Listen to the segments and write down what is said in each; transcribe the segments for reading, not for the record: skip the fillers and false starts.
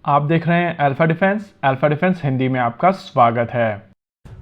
आप देख रहे हैं अल्फा डिफेंस हिंदी में आपका स्वागत है।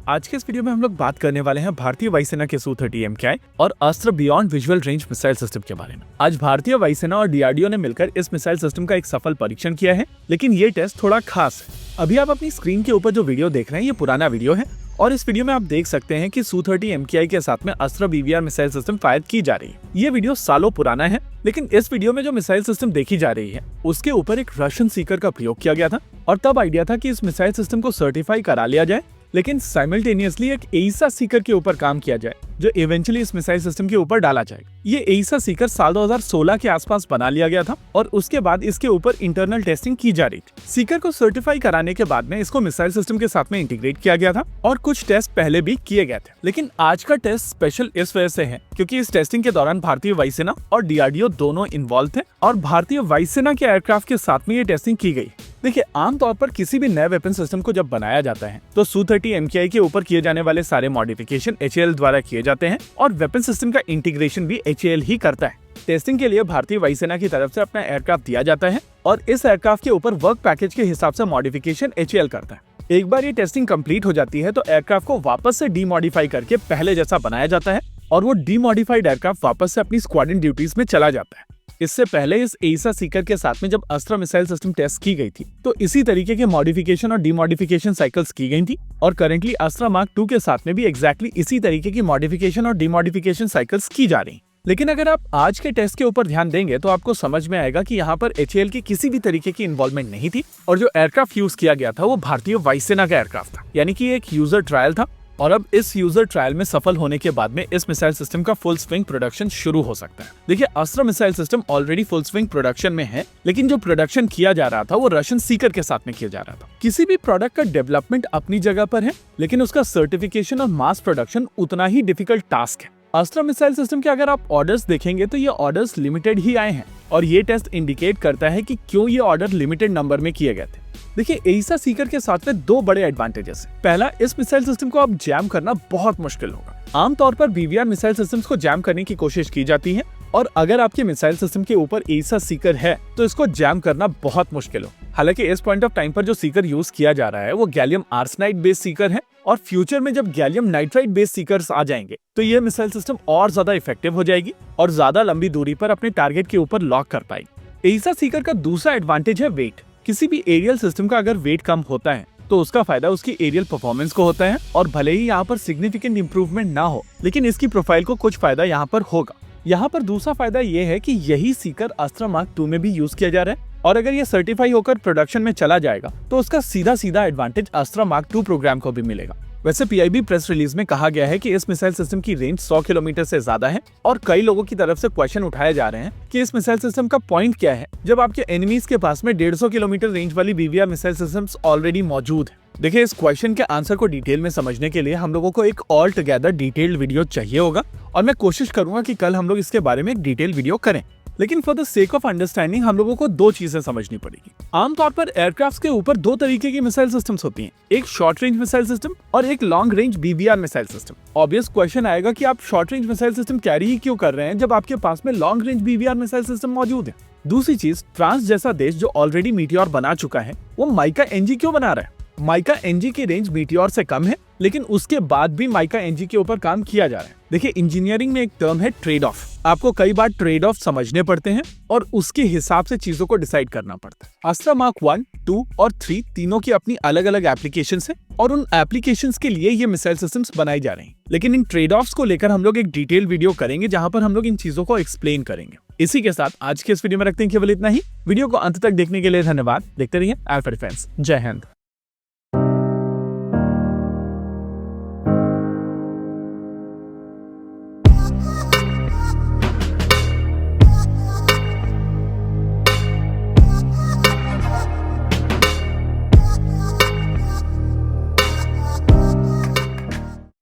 आज के इस वीडियो में हम लोग बात करने वाले हैं भारतीय वायुसेना के Su-30 MKI और अस्त्र beyond visual range missile system के बारे में। आज भारतीय वायुसेना और डीआरडीओ ने मिलकर इस मिसाइल सिस्टम का एक सफल परीक्षण किया है, लेकिन ये टेस्ट थोड़ा खास है। अभी आप अपनी स्क्रीन के ऊपर जो वीडियो देख रहे हैं ये पुराना वीडियो है और इस वीडियो में आप देख सकते हैं कि Su-30 MKI के साथ में अस्त्र BVR मिसाइल सिस्टम फायर की जा रही है। ये वीडियो सालों पुराना है, लेकिन इस वीडियो में जो मिसाइल सिस्टम देखी जा रही है उसके ऊपर एक रशियन सीकर का प्रयोग किया गया था और तब आइडिया था कि इस मिसाइल सिस्टम को सर्टिफाई करा लिया जाए, लेकिन साइमल्टेनियसली एक एईसा सीकर के ऊपर काम किया जाए जो इवेंचुअली इस मिसाइल सिस्टम के ऊपर डाला जाएगा। ये एईसा सीकर साल 2016 के आसपास बना लिया गया था और उसके बाद इसके ऊपर इंटरनल टेस्टिंग की जा रही थी। सीकर को सर्टिफाई कराने के बाद में इसको मिसाइल सिस्टम के साथ में इंटीग्रेट किया गया था और कुछ टेस्ट पहले भी किए गए थे, लेकिन आज का टेस्ट स्पेशल इस वजह से है क्योंकि इस टेस्टिंग के दौरान भारतीय वायुसेना और डीआरडीओ दोनों इन्वॉल्व थे और भारतीय वायुसेना के एयरक्राफ्ट के साथ में ये टेस्टिंग की गई। देखिए, आमतौर पर किसी भी नए वेपन सिस्टम को जब बनाया जाता है तो Su-30 MKI के ऊपर किए जाने वाले सारे मॉडिफिकेशन HAL द्वारा किए जाते हैं और वेपन सिस्टम का इंटीग्रेशन भी HAL ही करता है। टेस्टिंग के लिए भारतीय वायुसेना की तरफ से अपना एयरक्राफ्ट दिया जाता है और इस एयरक्राफ्ट के ऊपर वर्क पैकेज के हिसाब से मॉडिफिकेशन HAL करता है। एक बार ये टेस्टिंग कंप्लीट हो जाती है तो एयरक्राफ्ट को वापस से डीमॉडिफाई करके पहले जैसा बनाया जाता है और वो डीमॉडिफाइड एयरक्राफ्ट वापस से अपनी स्क्वाड्रन ड्यूटीज में चला जाता है। इससे पहले इस एईसा सीकर के साथ में जब अस्त्र मिसाइल सिस्टम टेस्ट की गई थी तो इसी तरीके के मॉडिफिकेशन और डीमॉडिफिकेशन साइकिल्स की गई थी और करंटली अस्त्र मार्क 2 के साथ में भी एग्जैक्टली इसी तरीके की मॉडिफिकेशन और डीमॉडिफिकेशन साइकिल्स की जा रही। लेकिन अगर आप आज के टेस्ट के ऊपर ध्यान देंगे तो आपको समझ में आएगा कि यहाँ पर HAL की किसी भी तरीके की इन्वॉल्वमेंट नहीं थी और जो एयरक्राफ्ट यूज किया गया था वो भारतीय वायुसेना का एयरक्राफ्ट था, यानी कि एक यूजर ट्रायल था और अब इस यूजर ट्रायल में सफल होने के बाद में इस मिसाइल सिस्टम का फुल स्विंग प्रोडक्शन शुरू हो सकता है। देखिए, अस्त्र missile system already full swing production में है, लेकिन जो प्रोडक्शन किया जा रहा था वो रशियन सीकर के साथ में किया जा रहा था। किसी भी प्रोडक्ट का डेवलपमेंट अपनी जगह पर है, लेकिन उसका सर्टिफिकेशन और मास प्रोडक्शन उतना ही डिफिकल्ट टास्क है। अस्त्र मिसाइल सिस्टम के अगर आप ऑर्डर्स देखेंगे तो ये ऑर्डर्स लिमिटेड ही आए हैं और ये टेस्ट इंडिकेट करता है कि क्यों ये ऑर्डर लिमिटेड नंबर में किए गए थे। देखिए, एईसा सीकर के साथ में दो बड़े एडवांटेजेस हैं। पहला, इस मिसाइल सिस्टम को अब जैम करना बहुत मुश्किल होगा। आमतौर पर BVR मिसाइल सिस्टम्स को जैम करने की कोशिश की जाती है और अगर आपके मिसाइल सिस्टम के ऊपर एईसा सीकर है तो इसको जैम करना बहुत मुश्किल हो। हालांकि इस पॉइंट ऑफ टाइम पर जो सीकर यूज किया जा रहा है वो गैलियम आर्सेनाइड बेस्ड सीकर है और फ्यूचर में जब गैलियम नाइट्राइड बेस्ड सीकर्स आ जाएंगे तो ये मिसाइल सिस्टम और ज्यादा इफेक्टिव हो जाएगी और ज्यादा लंबी दूरी पर अपने टारगेट के ऊपर लॉक कर पाएगी। एईसा सीकर का दूसरा एडवांटेज है वेट। किसी भी एरियल सिस्टम का अगर वेट कम होता है तो उसका फायदा उसकी एरियल परफॉर्मेंस को होता है और भले ही यहाँ पर सिग्निफिकेंट इंप्रूवमेंट ना हो, लेकिन इसकी प्रोफाइल को कुछ फायदा यहाँ पर होगा। यहाँ पर दूसरा फायदा ये है कि यही सीकर अस्त्र मार्क 2 में भी यूज किया जा रहा है और अगर ये सर्टिफाई होकर प्रोडक्शन में चला जाएगा तो उसका सीधा सीधा एडवांटेज अस्त्र मार्क 2 प्रोग्राम को भी मिलेगा। वैसे PIB प्रेस रिलीज में कहा गया है कि इस मिसाइल सिस्टम की रेंज 100 किलोमीटर से ज्यादा है और कई लोगों की तरफ से क्वेश्चन उठाए जा रहे हैं कि इस मिसाइल सिस्टम का पॉइंट क्या है जब आपके एनिमीज के पास में 150 किलोमीटर रेंज वाली BVR मिसाइल सिस्टम्स ऑलरेडी मौजूद है। देखिए, इस क्वेश्चन के आंसर को डिटेल में समझने के लिए हम लोगों को एक ऑल टुगेदर डिटेल्ड वीडियो चाहिए होगा और मैं कोशिश करूंगा कि कल हम लोग इसके बारे में एक डिटेल वीडियो करें। लेकिन for the sake of understanding हम लोगों को दो चीजें समझनी पड़ेगी। आमतौर पर एयरक्राफ्ट के ऊपर दो तरीके की मिसाइल सिस्टम्स होती हैं, एक शॉर्ट रेंज मिसाइल सिस्टम और एक long range BVR missile system. Obvious question आएगा कि आप short range missile system carry ही क्यों कर रहे हैं जब आपके पास में long range BVR missile system मौजूद है। दूसरी चीज, फ्रांस जैसा देश जो ऑलरेडी मीटियोर बना चुका है वो माइका NG क्यों बना रहा है। माइका NG की रेंज मीटियोर से कम है, लेकिन उसके बाद भी माइका NG के ऊपर काम किया जा रहा है। देखिए, इंजीनियरिंग में एक टर्म है ट्रेड ऑफ। आपको कई बार ट्रेड ऑफ समझने पड़ते हैं और उसके हिसाब से चीजों को डिसाइड करना पड़ता है। अस्त्र मार्क 1, 2 और 3 तीनों की अपनी अलग अलग एप्लीकेशंस हैं और उन एप्लीकेशंस के लिए ये मिसाइल सिस्टम्स बनाई जा रही हैं। लेकिन इन ट्रेड ऑफ्स को लेकर हम लोग एक डिटेल वीडियो करेंगे जहां पर हम लोग इन चीजों को एक्सप्लेन करेंगे। इसी के साथ आज के इस वीडियो में रखते हैं केवल इतना ही। वीडियो को अंत तक देखने के लिए धन्यवाद। देखते रहिए अल्फा डिफेंस। जय हिंद।